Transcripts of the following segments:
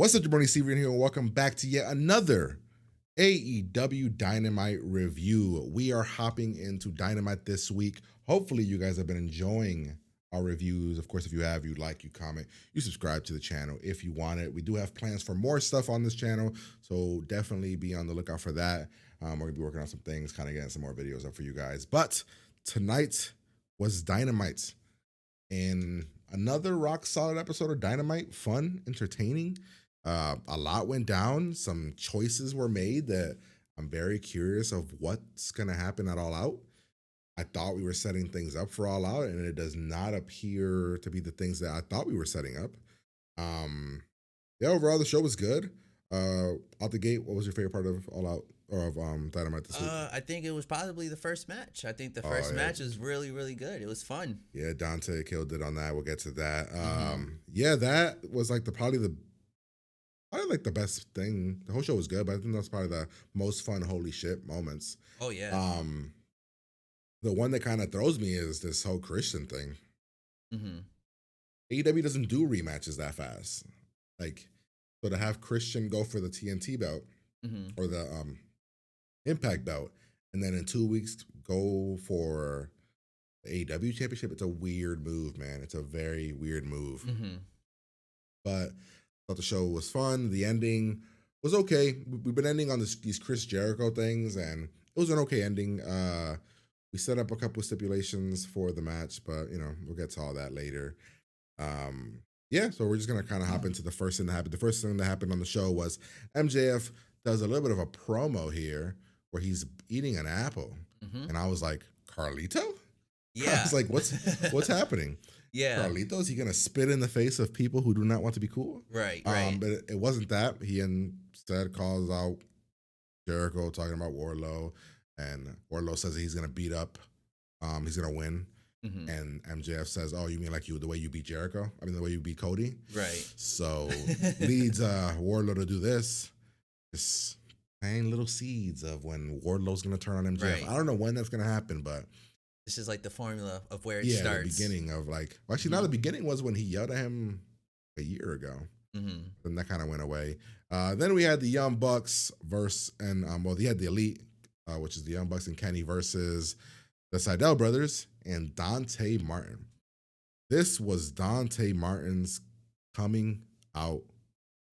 What's up, Jabroni Steven here, and welcome back to yet another AEW Dynamite review. We are hopping into Dynamite this week. Hopefully, you guys have been enjoying our reviews. Of course, if you have, you like, you comment, you subscribe to the channel if you want it. We do have plans for more stuff on this channel, so definitely be on the lookout for that. We're gonna be working on some things, kind of getting some more videos up for you guys. But tonight was Dynamite, and another rock solid episode of Dynamite. Fun, entertaining. A lot went down. Some choices were made that I'm very curious of what's going to happen at All Out. I thought we were setting things up for All Out, and it does not appear to be the things that I thought we were setting up. Yeah, overall, the show was good. Out the gate, what was your favorite part of All Out or of Dynamite this week? I think it was probably the first match. I think the first match was really, really good. It was fun. Yeah, Dante killed it on that. We'll get to that. Yeah, that was like probably like the best thing. The whole show was good, but I think that's probably the most fun holy shit moments. Oh yeah. The one that kind of throws me is this whole Christian thing. Mm-hmm. AEW doesn't do rematches that fast. Like, so to have Christian go for the TNT belt or the Impact belt, and then in 2 weeks go for the AEW championship, it's a weird move, man. It's a very weird move. But thought the show was fun. The ending was okay. We've been ending on these Chris Jericho things, and it was an okay ending. We set up a couple of stipulations for the match, but we'll get to all that later. Yeah, so we're just gonna kind of hop into the first thing that happened. The first thing that happened on the show was MJF does a little bit of a promo here where he's eating an apple, and I was like, Carlito? Yeah. I was like, what's happening? Yeah. Carlito, is he gonna spit in the face of people who do not want to be cool? Right. But it wasn't that. He instead calls out Jericho talking about Wardlow, and Wardlow says that he's gonna beat up, he's gonna win. And MJF says, "Oh, you mean like the way you beat Jericho? I mean the way you beat Cody?" Right. So leads Wardlow to do this. Just planting little seeds of when Wardlow's gonna turn on MJF. Right. I don't know when that's gonna happen, but this is like the formula of where it starts. The beginning of actually, now the beginning was when he yelled at him a year ago. Then that kind of went away. Then we had the Young Bucks he had the Elite, which is the Young Bucks and Kenny versus the Seidel brothers and Dante Martin. This was Dante Martin's coming out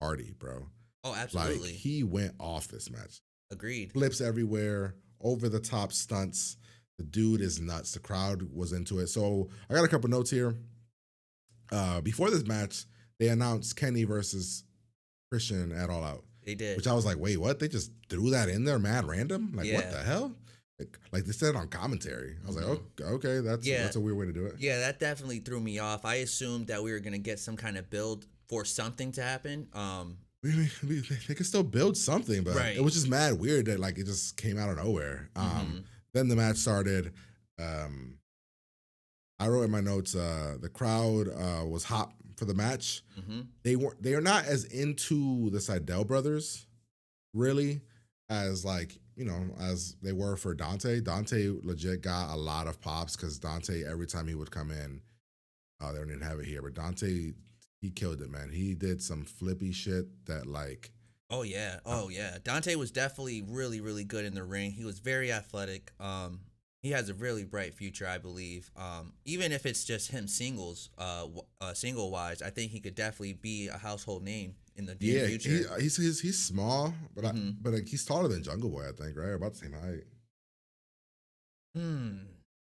party, bro. Oh, absolutely. Like, he went off this match. Agreed. Flips everywhere, over the top stunts. The dude is nuts. The crowd was into it. So I got a couple notes here. Before this match, they announced Kenny versus Christian at All Out. They did. Which I was like, wait, what? They just threw that in there, mad random? Like, Yeah. what the hell? Like they said on commentary. I was like, oh, okay, that's a weird way to do it. Yeah, that definitely threw me off. I assumed that we were gonna get some kind of build for something to happen. They could still build something, but it was just mad weird that it just came out of nowhere. Then the match started. I wrote in my notes, the crowd was hot for the match. They are not as into the Seidel brothers, really, as as they were for Dante. Dante legit got a lot of pops because Dante, every time he would come in, they don't even have it here, but Dante, he killed it, man. He did some flippy shit that Oh yeah. Dante was definitely really, really good in the ring. He was very athletic. He has a really bright future, I believe. Even if it's just him single wise, I think he could definitely be a household name in the future. He's small, but he's taller than Jungle Boy, I think, right? About the same height.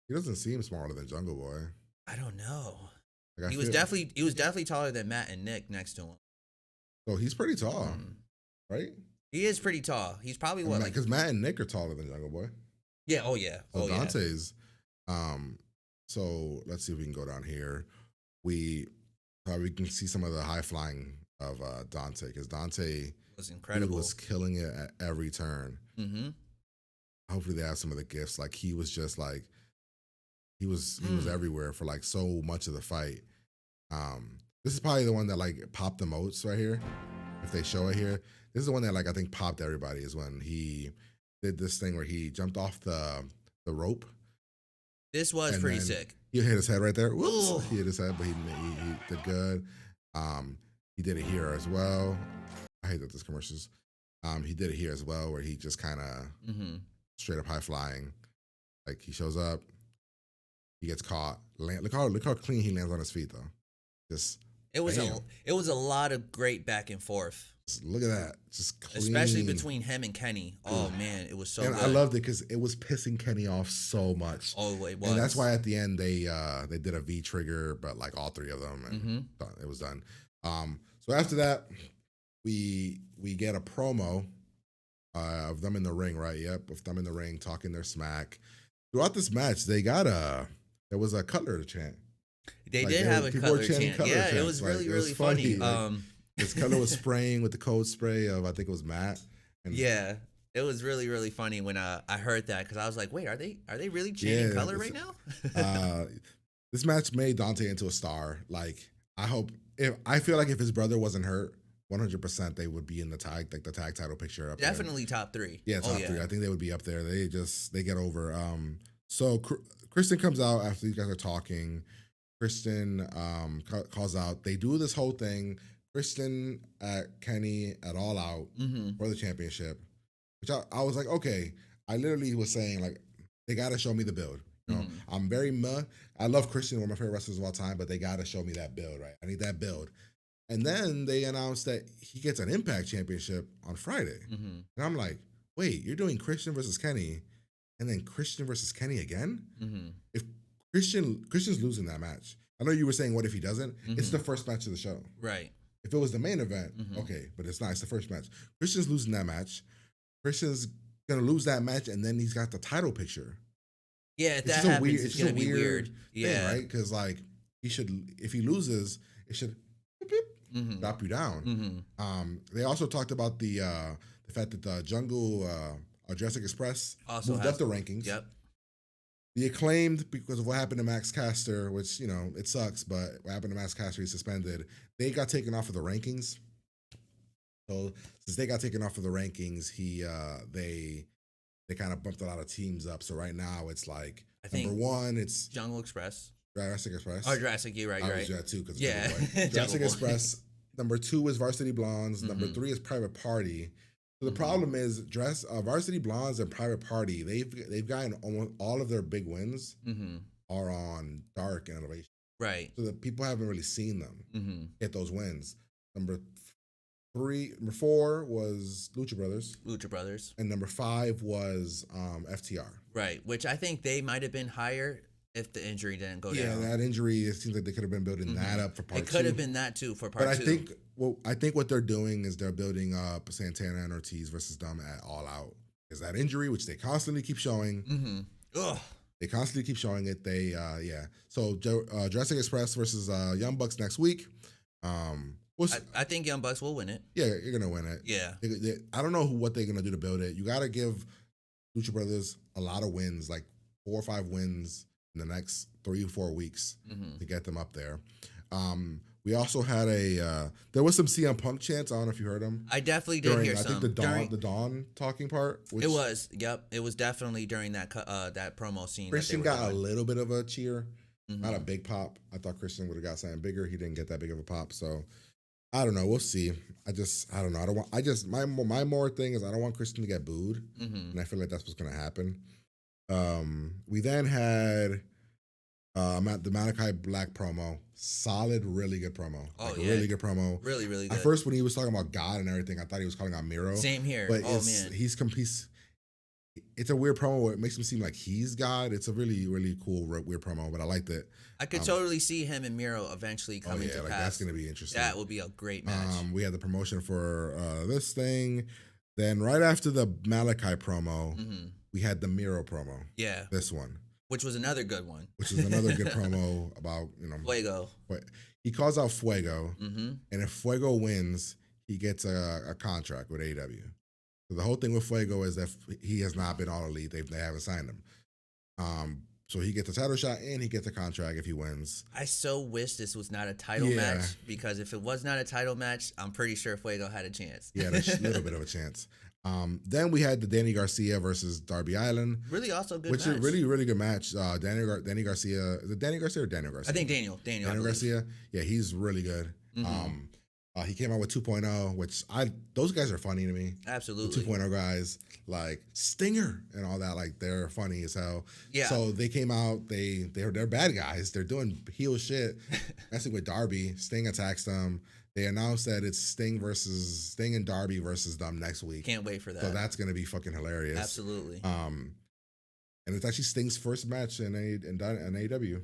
He doesn't seem smaller than Jungle Boy. I don't know. He was definitely taller than Matt and Nick next to him. So he's pretty tall, right? He is pretty tall. He's probably because Matt and Nick are taller than Jungle Boy. Yeah. Oh yeah. So Dante's. So let's see if we can go down here. We can see some of the high flying of Dante, because Dante was incredible. Was killing it at every turn. Hopefully they have some of the gifts. Like, he was just he was everywhere for so much of the fight. This is probably the one that popped the most right here. If they show it here, this is the one that I think popped everybody, is when he did this thing where he jumped off the rope. This was pretty sick. He hit his head right there. Whoops. He hit his head, but he did good. He did it here as well. I hate that this commercials. He did it here as well, where he just kind of Mm-hmm. straight up high flying. Like he shows up, he gets caught. Look how clean he lands on his feet though. Just It was bam. it was a lot of great back and forth, Just look at that. Just clean. especially between him and Kenny. Oh man, it was so and good. I loved it because it was pissing Kenny off so much. Oh, it was. And that's why at the end they did a V trigger, but like all three of them, and Mm-hmm. it was done. So after that, we get a promo of them in the ring, right? Yep, of them in the ring talking their smack. Throughout this match, there was a Cutler chant. They Like, did have a people were color chanting chant. Cutler Yeah, it chants. was Like, really it was really funny. funny. Like, this Cutler was spraying with the code spray of I think it was Matt. And Yeah, it was really really funny when I heard that because I was like, wait, are they really chanting Yeah, color right now? this match made Dante into a star. Like I feel like if his brother wasn't hurt, 100% they would be in the tag title picture up there. Definitely top 3. Yeah, top three. I think they would be up there. They get over. So Kristen comes out after these guys are talking. Kristen calls out. They do this whole thing. Kristen at Kenny at All Out Mm-hmm. for the championship, which I was like, okay. I literally was saying like, they got to show me the build. You know, Mm-hmm. I'm very I love Christian, one of my favorite wrestlers of all time, but they got to show me that build, right? I need that build. And then they announced that he gets an Impact Championship on Friday. Mm-hmm. And I'm like, wait, you're doing Christian versus Kenny and then Christian versus Kenny again? Mm-hmm. If Christian's losing that match. I know you were saying what if he doesn't? It's the first match of the show. Right. If it was the main event, okay, but it's not. It's the first match. Christian's losing that match. Christian's gonna lose that match, and then he's got the title picture. Yeah, if It's that just happens, it's it's just gonna be weird. thing, Yeah. right? Because like he should, if he loses, it should beep, beep, Mm-hmm. drop you down. Mm-hmm. They also talked about the fact that the Jungle Jurassic Express Also moved has- up the rankings. Yep. The Acclaimed, because of what happened to Max Caster, which, you know, it sucks, but what happened to Max Caster, he's suspended. They got taken off of the rankings. So since they got taken off of the rankings, they kind of bumped a lot of teams up. So right now it's like I think number one, it's Jungle Express. Jurassic Express. Oh, Jurassic, you're right, I you're was right. that too because Yeah. Jurassic Jungle Boy. Express. Number 2 is Varsity Blondes. Number Mhm. 3 is Private Party. So the Mhm. problem is Varsity Blondes and Private Party. They've gotten almost all of their big wins Mm-hmm. are on Dark and Elevation. Right. So that people haven't really seen them Mm-hmm. get those wins. Number 4 was Lucha Brothers, Lucha Brothers. and number 5 was FTR. Right. Which I think they might have been higher if the injury didn't go Yeah, down. that injury. It seems like they could have been building that up for part It 2. could have been that too for part But 2. I think what they're doing is they're building up Santana and Ortiz versus them at All Out. Is that injury, which they constantly keep showing. Mm-hmm. Ugh. They constantly keep showing it. They yeah. So Jurassic Express versus Young Bucks next week. We'll see. I think Young Bucks will win it. Yeah, you're gonna win it. Yeah. I don't know what they're gonna do to build it. You gotta give Lucha Brothers a lot of wins, like 4 or 5 wins in the next 3 or 4 weeks Mm-hmm. to get them up there. We also had there was some CM Punk chants. I don't know if you heard them. I definitely did hear I some. think the Dawn talking part. Which It was. Yep. It was definitely during that that promo scene. Christian that they were got a doing. little bit of a cheer, Mhm. not a big pop. I thought Christian would have got something bigger. He didn't get that big of a pop. So I don't know. We'll see. I don't know. I don't want. My more thing is I don't want Christian to get booed, Mhm. and I feel like that's what's gonna happen. We then had the Malachi Black promo. Solid, really good promo. Oh, Like, yeah. a really good promo. Really, really good. At first, when he was talking about God and everything, I thought he was calling out Miro. Same here. But Oh man. it's a weird promo where it makes him seem like he's God. It's a really, really cool, weird promo, but I liked it. I could totally see him and Miro eventually Oh, coming yeah, to like pass. that's going to be interesting. That would be a great match. We had the promotion for this thing. Then right after the Malachi promo, Mm-hmm. we had the Miro promo. Yeah. This one, Which was another good one. which is another good promo about, Fuego. he calls out Fuego, Mm-hmm. and if Fuego wins, he gets a contract with AEW. So the whole thing with Fuego is that he has not been all elite. They haven't signed him. So he gets a title shot and he gets a contract if he wins. I so wish this was not a title Yeah. match because if it was not a title match, I'm pretty sure Fuego had a chance. He had a little bit of a chance. Then we had the Danny Garcia versus Darby Allin, Really, also good which match. is really, really good match. Danny Garcia, is it Danny Garcia or Daniel Garcia? I think Daniel. I Daniel believe. Garcia. Yeah, he's really good. Mhm. He came out with 2.0, which those guys are funny to me. The Absolutely. 2.0 guys, like Stinger and all that, like they're funny as hell. Yeah. So they came out, they're bad guys. They're doing heel shit, messing with Darby. Sting attacks them. They announced that it's Sting and Darby versus them next week. Can't wait for that. So that's gonna be fucking hilarious. Absolutely. And it's actually Sting's first match in AEW.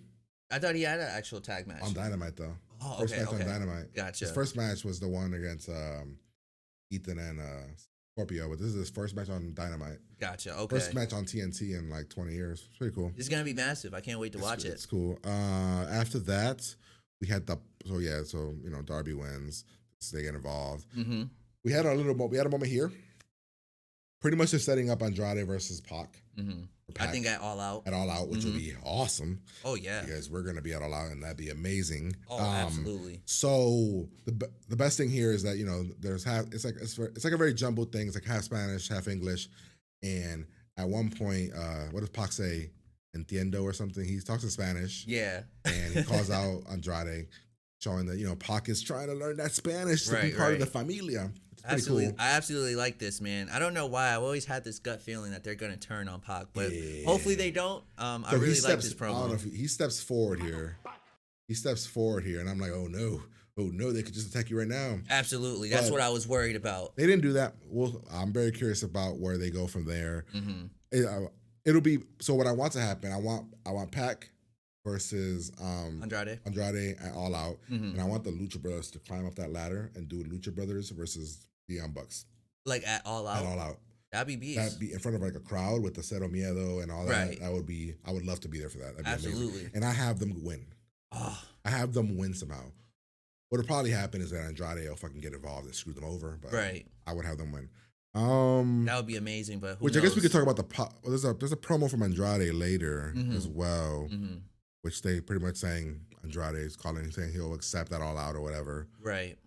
I thought he had an actual tag match. On Dynamite, though. Oh, First okay, match on Dynamite. Gotcha. His first match was the one against Ethan and Scorpio, but this is his first match on Dynamite. Gotcha. Okay. First match on TNT in like 20 years. It's pretty cool. It's gonna be massive. I can't wait to watch it. It's cool. After that, we had Darby wins. So they get involved. Mm-hmm. We had a moment here. Pretty much just setting up Andrade versus Pac. Mm-hmm. I think at All Out. At All Out, which would be awesome. Oh yeah, because we're gonna be at All Out, and that'd be amazing. Oh, absolutely. So the best thing here is that it's like a very jumbled thing. It's like half Spanish, half English, and at one point, what does Pac say? Entiendo or something. He talks in Spanish. Yeah, and he calls out Andrade, showing that Pac is trying to learn that Spanish to be part of the familia. Absolutely. Cool. I absolutely like this, man. I don't know why. I've always had this gut feeling that they're going to turn on Pac, but hopefully they don't. I really like this promo. I don't know if he steps forward here. And I'm like, oh no, they could just attack you right now. Absolutely. That's what I was worried about. They didn't do that. Well, I'm very curious about where they go from there. Mm-hmm. It'll be, so what I want to happen, I want Pac versus Andrade at All Out. Mm-hmm. And I want the Lucha Brothers to climb up that ladder and do Lucha Brothers versus the Young Bucks. Like at All Out? At All Out. That'd be beast. That'd be in front of like a crowd with the Cero Miedo and all that. Right. I would love to be there for that. That'd be absolutely amazing. And I have them win. Oh. I have them win somehow. What'll probably happen is that Andrade will fucking get involved and screw them over. But right. I would have them win. That would be amazing, but which knows? I guess we could talk about there's a promo from Andrade later as well, which they pretty much saying Andrade is saying he'll accept that All Out or whatever. Right.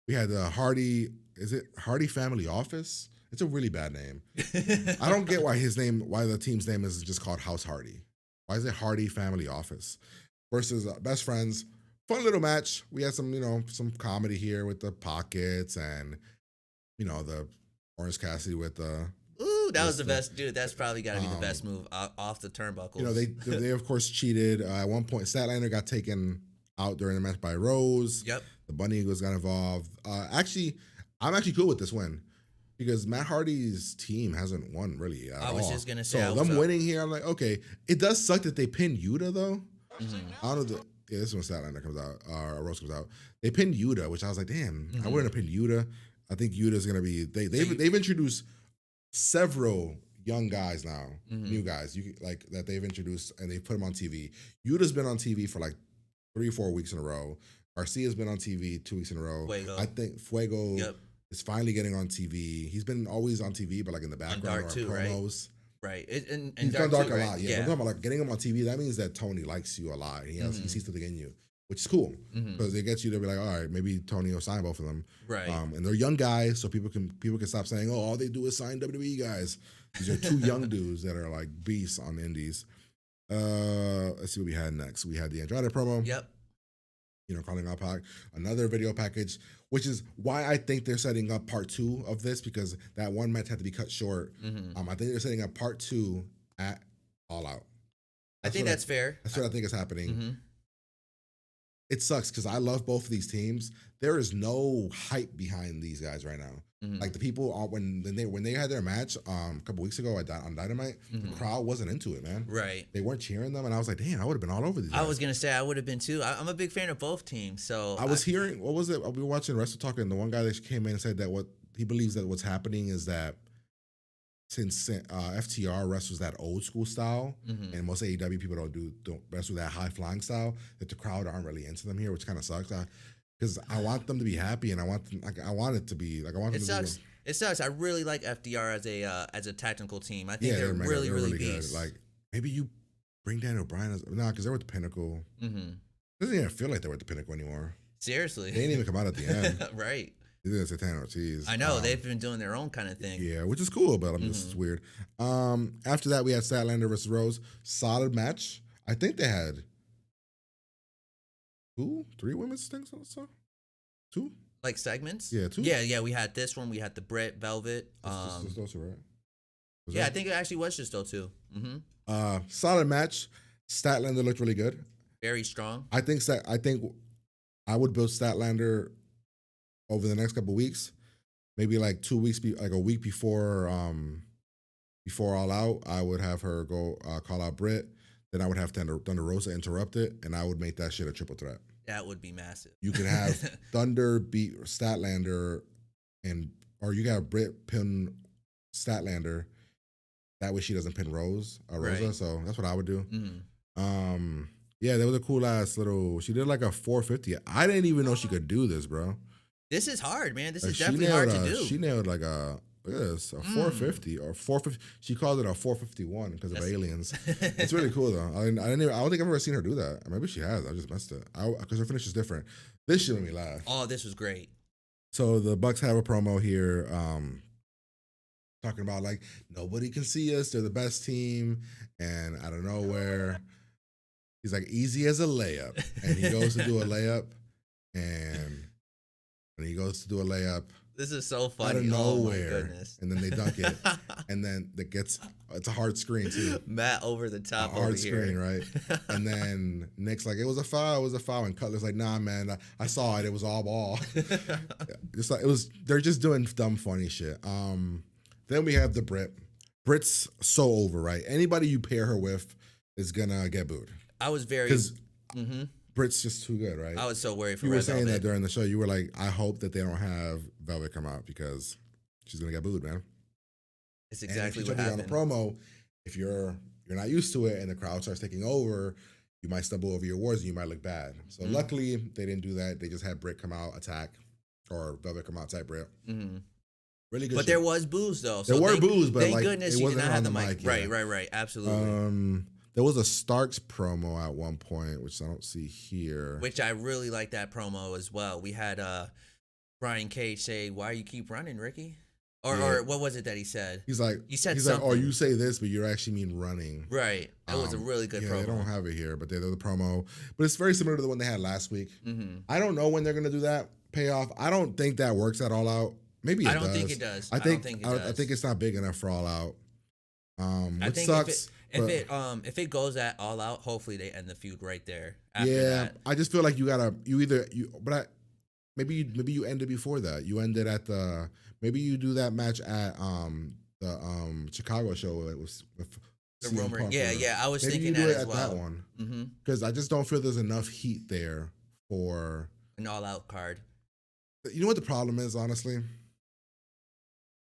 We had the Hardy Family Office. It's a really bad name. I don't get why the team's name is just called House Hardy. Why is it Hardy Family Office versus Best Friends? Fun little match. We had some comedy here with the pockets and the Orange Cassidy with the. Ooh, that was the best, dude. That's probably got to be the best move off the turnbuckles. They of course cheated. At one point, Statlander got taken out during the match by Rose. Yep. The Bunny Eagles got involved. I'm actually cool with this win because Matt Hardy's team hasn't won really at all. I was just gonna say. So them winning here, I'm like, okay. It does suck that they pinned Yuta though. Mm-hmm. I don't know. This is when Statlander comes out, or Rose comes out. They pinned Yuta, which I was like, damn, I wouldn't have pinned Yuta. I think Yuta's gonna be. They've introduced several young guys now, new guys that they've introduced, and they put them on TV. Yuta's been on TV for like 3 or 4 weeks in a row. Garcia's been on TV 2 weeks in a row. Fuego. I think Fuego is finally getting on TV. He's been always on TV, but like in the background or promos. Right. He's done Dark a lot. Yeah. I'm talking about like getting him on TV. That means that Tony likes you a lot. He sees something in you, which is cool because it gets you to be like, all right, maybe Tony will sign both of them. Right. And they're young guys, so people can stop saying, oh, all they do is sign WWE guys. These are 2 young dudes that are like beasts on the indies. Let's see what we had next. We had the Andrade promo. Yep. Calling out Pac. Another video package, which is why I think they're setting up part 2 of this because that one match had to be cut short. I think they're setting up part 2 at All Out. I think that's fair. That's what I think is happening. It sucks because I love both of these teams. There is no hype behind these guys right now. Like the people when they had their match a couple weeks ago on Dynamite, the crowd wasn't into it, man. Right. They weren't cheering them, and I was like, damn, I would have been all over these guys. I was gonna say I would have been too. I'm a big fan of both teams. So I was hearing, what was it? We were watching Wrestle Talk, and the one guy that came in and said that what he believes that what's happening is that since FTR wrestles that old school style, and most AEW people don't wrestle that high flying style, that the crowd aren't really into them here, which kind of sucks. Because I want them to be happy, and I want it to be like I want them. It sucks. It sucks. I really like FDR as a tactical team. I think they're really beasts. Like maybe you bring Daniel Bryan because they're with the Pinnacle. Doesn't even feel like they're with the Pinnacle anymore. Seriously, they didn't even come out at the end. Right. They did Santana Ortiz. I know they've been doing their own kind of thing. Yeah, which is cool, but this is weird. After that, we had Statlander versus Rose. Solid match. I think they had 3 women's things also. 2? Like segments. Yeah, 2. Yeah. We had this one. We had the Brit Velvet. Just those 2, right? Yeah, I think it actually was just those two. Solid match. Statlander looked really good. Very strong. I think I would build Statlander over the next couple weeks. Maybe like 2 weeks, like a week before All Out. I would have her go call out Britt. Then I would have Thunder Rosa interrupt it, and I would make that shit a triple threat. That would be massive. You could have Thunder beat Statlander, or you got Britt pin Statlander. That way she doesn't pin Rosa. Right. So that's what I would do. Mm-hmm. Yeah, there was a cool ass little. She did like a 450. I didn't even know she could do this, bro. This is hard, man. This Like is definitely hard to do. She nailed like look at this, a 450 or 450. She called it a 451 because of aliens. It's really cool though. I don't think I've ever seen her do that. Maybe she has. I just missed it. Because her finish is different. This shit made me laugh. Oh, this was great. So the Bucks have a promo here, talking about like nobody can see us. They're the best team, and out of nowhere, he's like easy as a layup, and he goes to do a layup, and when he goes to do a layup. This is so funny. Out of nowhere, oh my goodness. And then they dunk it, and then it's a hard screen too. Matt over the top, hard screen, right? And then Nick's like, it was a foul, and Cutler's like, nah, man, I saw it, it was all ball. It's like they're just doing dumb, funny shit. Then we have the Brit. Brit's so over, right? Anybody you pair her with is gonna get booed. I was very because Brit's just too good, right? I was so worried for you. Red Were saying Velvet. that during the show. You were like, I hope that they don't have Velvet come out because she's gonna get booed, man. It's exactly what what happened. On a promo, if you're not used to it and the crowd starts taking over, you might stumble over your words and you might look bad. So luckily they didn't do that. They just had Brit come out, attack, or Velvet come out, attack Brit. Really good. But there was booze though. So there were booze, but thank like, goodness you did not have the mic. Yeah. Right. Absolutely. There was a Starks promo at one point, which I don't see here. Which I really like that promo as well. We had Brian Cage say, "Why you keep running, Ricky?" Or what was it that he said? He's like, something. Like, oh, you say this, but you actually mean running. Right. That was a really good promo. They don't have it here, but they're the promo. But it's very similar to the one they had last week. I don't know when they're going to do that payoff. I don't think that works at All Out. Maybe it does. I don't think it does. I think it's not big enough for All Out. Which sucks. If it goes at All Out, hopefully they end the feud right there. After that. I just feel like maybe you end it before that. You end it at maybe you do that match at the Chicago show with the CM rumor. Punk. Yeah. I was maybe thinking you do that it as at well. That one because I just don't feel there's enough heat there for an All Out card. You know what the problem is, honestly?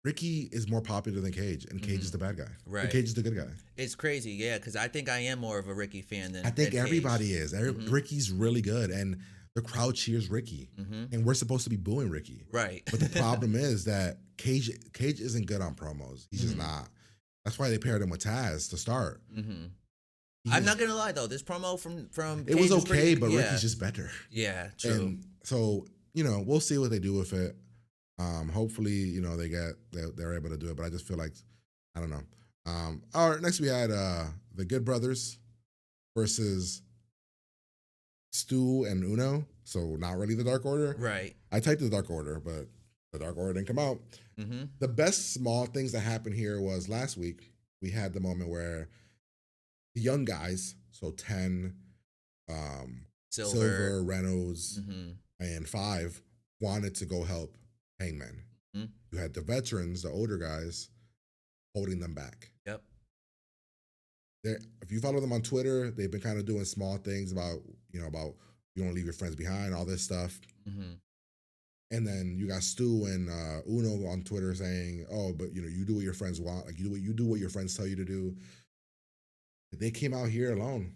Ricky is more popular than Cage, and Cage is the bad guy. Right. And Cage is the good guy. It's crazy, yeah, because I think I am more of a Ricky fan than I think than everybody Cage. is. Ricky's really good, and the crowd cheers Ricky, and we're supposed to be booing Ricky. Right. But the problem is that Cage isn't good on promos. He's just not. That's why they paired him with Taz to start. I'm not gonna lie though, this promo from it Cage was okay, but yeah. Ricky's just better. Yeah, true. And so we'll see what they do with it. Hopefully, they're able to do it, but I just feel like I don't know. All right, next we had the Good Brothers versus Stu and Uno. So not really the Dark Order. Right. I typed the Dark Order, but the Dark Order didn't come out. The best small things that happened here was last week we had the moment where the young guys, so 10, Silver, Reynolds, and 5 wanted to go help Hangman. You had the veterans, the older guys, holding them back. Yep. If you follow them on Twitter, they've been kind of doing small things about you don't leave your friends behind, all this stuff. And then you got Stu and Uno on Twitter saying, "Oh, but you do what your friends want. Like you do what your friends tell you to do." They came out here alone.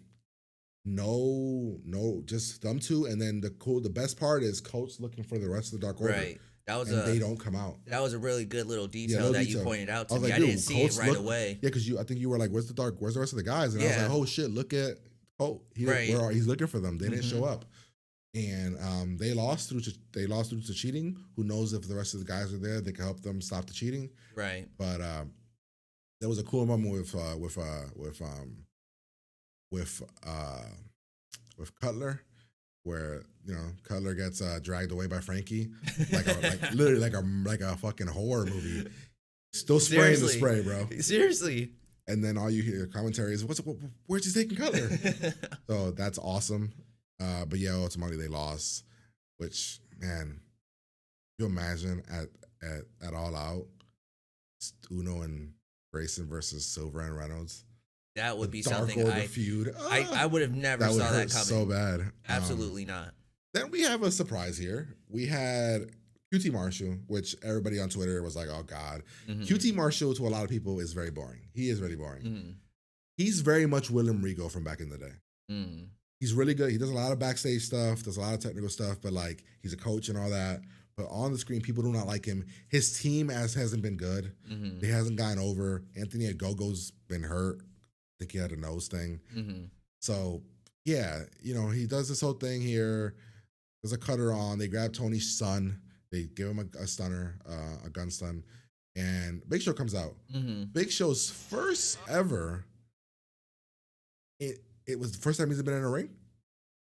No, just them two. And then the best part is Coach looking for the rest of the Dark Order. Right. They don't come out. That was a really good little detail that you pointed out to me. I didn't see it right away. Yeah, because I think you were like, "Where's the rest of the guys?" And I was like, "Oh shit, look at he's looking for them. They didn't show up." And they lost through to cheating. Who knows if the rest of the guys are there? They can help them stop the cheating. Right. But there was a cool moment with Cutler, where Cutler gets dragged away by Frankie, like literally like a fucking horror movie. Still spraying the spray, bro. Seriously. And then all you hear commentary is, where's he taking Cutler? So that's awesome. But yeah, ultimately they lost. Which, man, you imagine at All Out, Uno and Grayson versus Silver and Reynolds. That would be Dark something Order feud. I would have never That would saw hurt that coming. so bad. Absolutely not. Then we have a surprise here. We had QT Marshall, which everybody on Twitter was like, oh God. QT Marshall to a lot of people is very boring. He is really boring. He's very much William Regal from back in the day. He's really good. He does a lot of backstage stuff, does a lot of technical stuff, but like he's a coach and all that. But on the screen, people do not like him. His team hasn't been good. He hasn't gotten over. Anthony Ogogo's been hurt. I think he had a nose thing. So yeah, he does this whole thing here. There's a cutter on. They grab Tony's son. They give him a stunner, a gun stun, and Big Show comes out. Big Show's first ever. It was the first time he's been in a ring.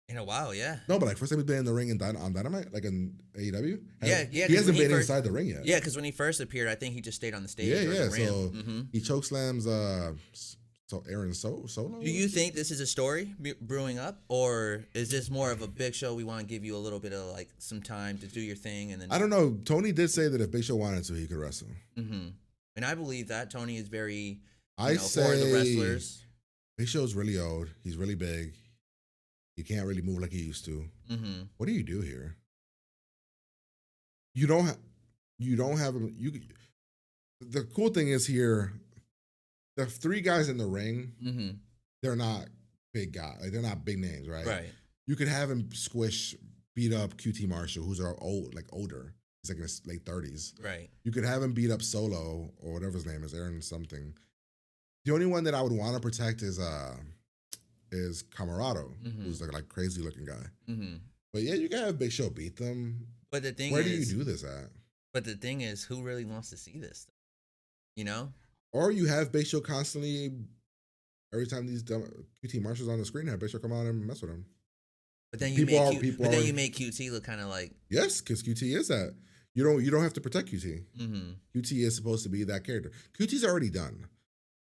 In a while, yeah. No, but like first time he's been in the ring on Dynamite, like in AEW. Yeah. He hasn't been inside the ring yet. Yeah, because when he first appeared, I think he just stayed on the stage. Yeah. So he chokeslams Aaron Solo. Do you think this is a story brewing up, or is this more of a Big Show? We want to give you a little bit of like some time to do your thing, and then I don't know. Tony did say that if Big Show wanted to, he could wrestle. And I believe that Tony is very, for the wrestlers. Big Show's really old. He's really big. He can't really move like he used to. What do you do here? You don't have him. The cool thing is here, the three guys in the ring, they're not big guys. Like, they're not big names, right? Right. You could have him beat up QT Marshall, who's older. He's like in his late 30s. Right. You could have him beat up Solo or whatever his name is, Aaron something. The only one that I would want to protect is Camarado, who's like crazy looking guy. But yeah, you can have Big Show beat them. But the thing where do you do this at? But the thing is, who really wants to see this? Or you have Big Show constantly, every time these QT Marshall's on the screen, have Big Show come out and mess with him. But then you make QT look kind of like, yes, because QT is that. You don't have to protect QT. QT is supposed to be that character. QT's already done.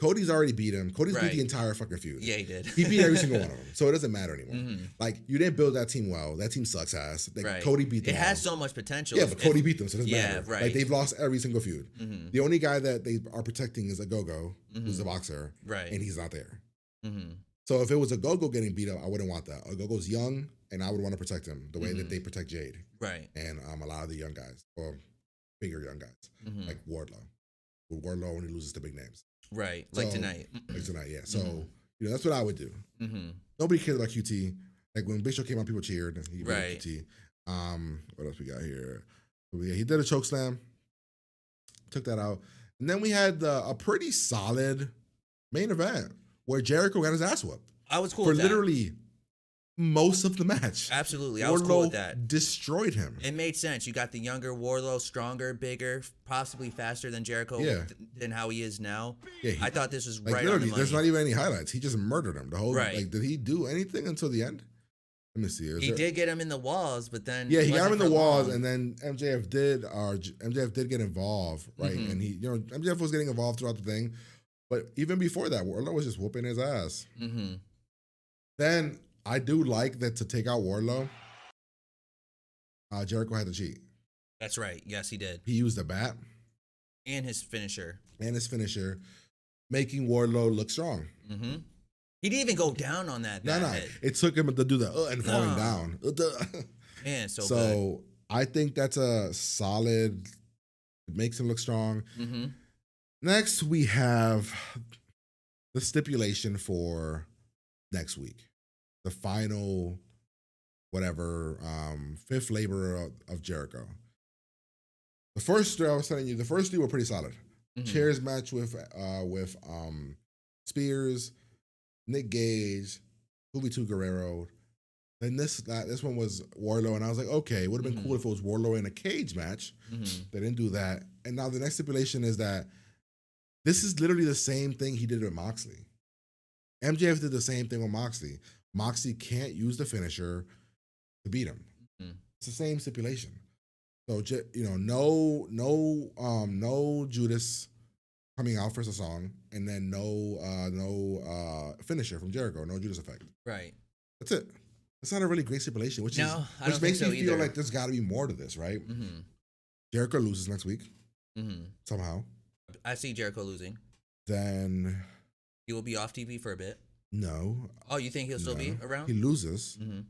Cody's already beat him. Cody's beat the entire fucking feud. Yeah, he did. He beat every single one of them. So it doesn't matter anymore. Like, you didn't build that team well. That team sucks ass. Like, Cody beat them. It has so much potential. Yeah, but Cody beat them, so it doesn't matter. Right. Like, they've lost every single feud. The only guy that they are protecting is a Go-Go, who's a boxer. Right. And he's not there. So if it was a Go-Go getting beat up, I wouldn't want that. A Go-Go's young, and I would want to protect him the way that they protect Jade. Right. And a lot of the young guys, or bigger young guys, like Wardlow. Wardlow only loses to big names. Right, like tonight. Like tonight, yeah. So, that's what I would do. Nobody cares about QT. Like, when Big Show came out, people cheered. He beat QT. What else we got here? Yeah, he did a choke slam. Took that out. And then we had a pretty solid main event where Jericho got his ass whooped. I was cool for with that. literally most of the match. Absolutely. I was cool with that. Destroyed him. It made sense. You got the younger Wardlow, stronger, bigger, possibly faster than Jericho than how he is now. Yeah, I thought this was right on the money. There's not even any highlights. He just murdered him. The whole like, did he do anything until the end? Let me see. He did get him in the walls, but then he got him in the walls, and then MJF did get involved, right? And he, MJF was getting involved throughout the thing, but even before that, Wardlow was just whooping his ass. Then I do like that to take out Wardlow. Jericho had to cheat. That's right. Yes, he did. He used a bat and his finisher, making Wardlow look strong. He didn't even go down on that. No. It took him to do the and falling down. Man, so good. I think that's a solid. It makes him look strong. Next, we have the stipulation for next week. The final, fifth labor of Jericho. The first three I was telling you, the first three were pretty solid. Chairs match with Spears, Nick Gage, Julito Guerrero. Then this one was Wardlow, and I was like, okay, it would have been cool if it was Wardlow in a cage match. They didn't do that. And now the next stipulation is that this is literally the same thing he did with Moxley. MJF did the same thing with Moxley. Moxley can't use the finisher to beat him. Mhm. It's the same stipulation. So no Judas coming out for the song, and then no finisher from Jericho, no Judas effect. Right. That's it. It's not a really great stipulation, which No, I which don't think makes so me feel either. like there's got to be more to this, right? Mhm. Jericho loses next week Mhm. somehow. I see Jericho losing. Then He will be off TV for a bit. no, Oh, you think he'll still be no, around? he loses. Mm-hmm.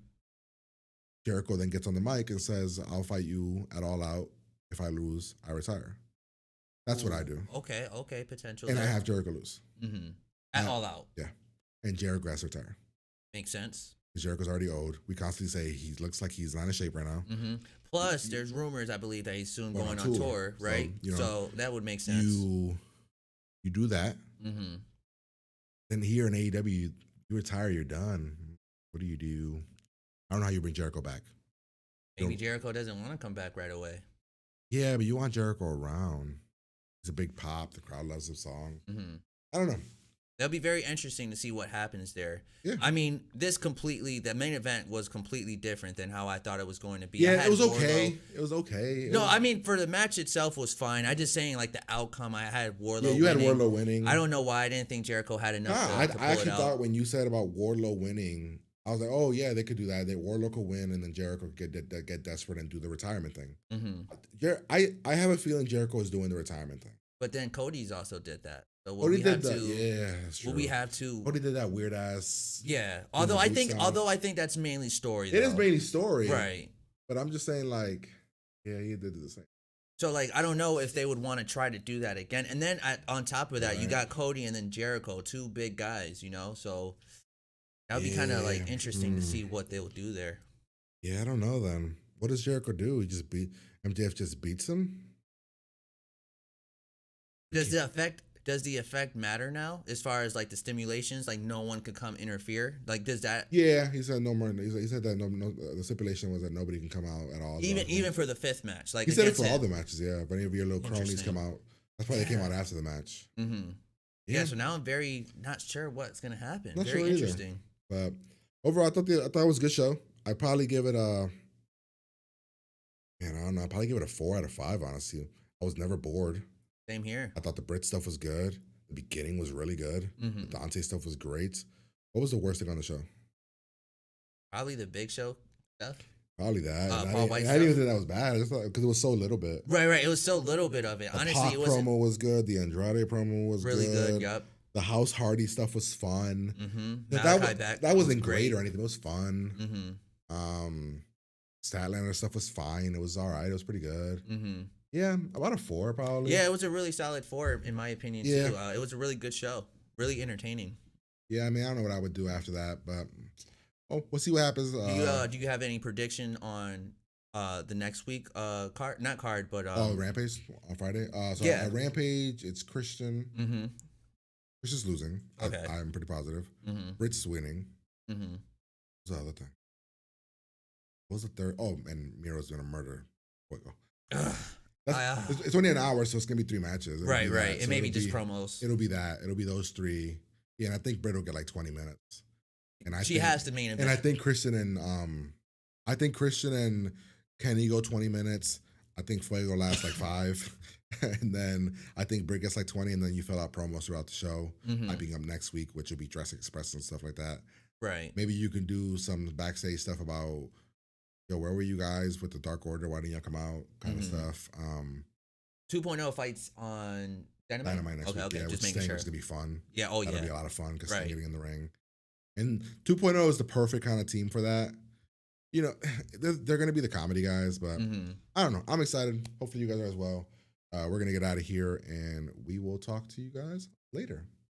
Jericho then gets on the mic and says, "I'll fight you at All Out. If I lose, I retire." That's what I do, Okay, potential and I there. have Jericho lose. Mm-hmm. At All Out. Yeah, and Jericho has to retire. Makes sense. Jericho's already old. We constantly say he looks like he's not in shape right now. Mm-hmm. Plus, there's rumors, I believe, that he's soon Going going on on tour. tour, So, right? you know, So that would make sense. You do that. Mm-hmm. Then here in AEW, you retire, you're done. What do? I don't know how you bring Jericho back. Maybe Jericho doesn't want to come back right away. Yeah, but you want Jericho around. He's a big pop. The crowd loves his song. Mm-hmm. I don't know. That'll be very interesting to see what happens there. Yeah. I mean, the main event was completely different than how I thought it was going to be. Yeah, it was okay. It was okay. I mean, for the match itself was fine. I just saying like the outcome. I had Wardlow. Yeah, you winning. had Wardlow winning. I don't know why I didn't think Jericho had enough. I pull actually it out. thought when you said about Wardlow winning, I was like, oh yeah, they could do that. That Wardlow could win, and then Jericho could get desperate and do the retirement thing. Mm-hmm. I have a feeling Jericho is doing the retirement thing. But then Cody's also did that. So Cody did that. Yeah, that's true. Will we have to? Cody did that weird ass. Yeah. Although I think that's mainly story. It is mainly story, right? But I'm just saying, like, yeah, he did do the same. So, like, I don't know if they would want to try to do that again. And then on top of that, you got Cody and then Jericho, two big guys, So that would be kind of like interesting to see what they'll do there. Yeah, I don't know. Then what does Jericho do? He just MJF just beats him. Does the effect matter now as far as like the stimulations? Like no one could come interfere. Like does that? Yeah, he said no more. He said that no. The stipulation was that nobody can come out at all. Even for the fifth match, like he said it for all the matches. Yeah, if any of your little cronies come out, that's why they came out after the match. Mm-hmm. Yeah. So now I'm very not sure what's gonna happen. Not very sure interesting. But overall, I thought it was a good show. I'd probably give it a. Man, I don't know. I'd probably give it a 4 out of 5. Honestly, I was never bored. Same here. I thought the Brit stuff was good. The beginning was really good. Mm-hmm. The Dante stuff was great. What was the worst thing on the show? Probably the Big Show stuff. Probably that. Paul I didn't even think that was bad. I just thought because it was so little bit. Right. It was so little bit of it. The Honestly, Pac it was promo was good. The Andrade promo was really good. Yep. The House Hardy stuff was fun. Mm-hmm. That wasn't great or anything. It was fun. Mm-hmm. Statlander stuff was fine. It was all right. It was pretty good. Mm-hmm. Yeah, about a 4 probably. Yeah, it was a really solid 4 in my opinion too. It was a really good show, really entertaining. Yeah, I mean, I don't know what I would do after that, but we'll see what happens. Do you have any prediction on the next week card? Not card, but Rampage on Friday. Rampage, it's Christian. Mm-hmm. Christian's losing. Okay, I'm pretty positive. Mm-hmm. Britt's winning. Mm-hmm. What's the other thing? What was the third? Oh, and Miro's gonna murder. It's only an hour, so it's gonna be 3 matches. Right. It may be just promos. It'll be that. It'll be those 3. Yeah, and I think Britt will get like 20 minutes. And she has the main event. And I think Christian and Kenny go 20 minutes. I think Fuego lasts like 5. And then I think Britt gets like 20, and then you fill out promos throughout the show. Mm-hmm. Hyping up next week, which will be Jurassic Express and stuff like that. Right. Maybe you can do some backstage stuff about, where were you guys with the Dark Order? Why didn't you come out? Kind of stuff. 2.0 fights on Dynamite next week. Okay, Yeah, just which making Sting sure. is gonna be fun. Yeah. That'll be a lot of fun because right. Sting getting in the ring. And 2.0 is the perfect kind of team for that. They're gonna be the comedy guys, but I don't know. I'm excited. Hopefully you guys are as well. We're gonna get out of here, and we will talk to you guys later.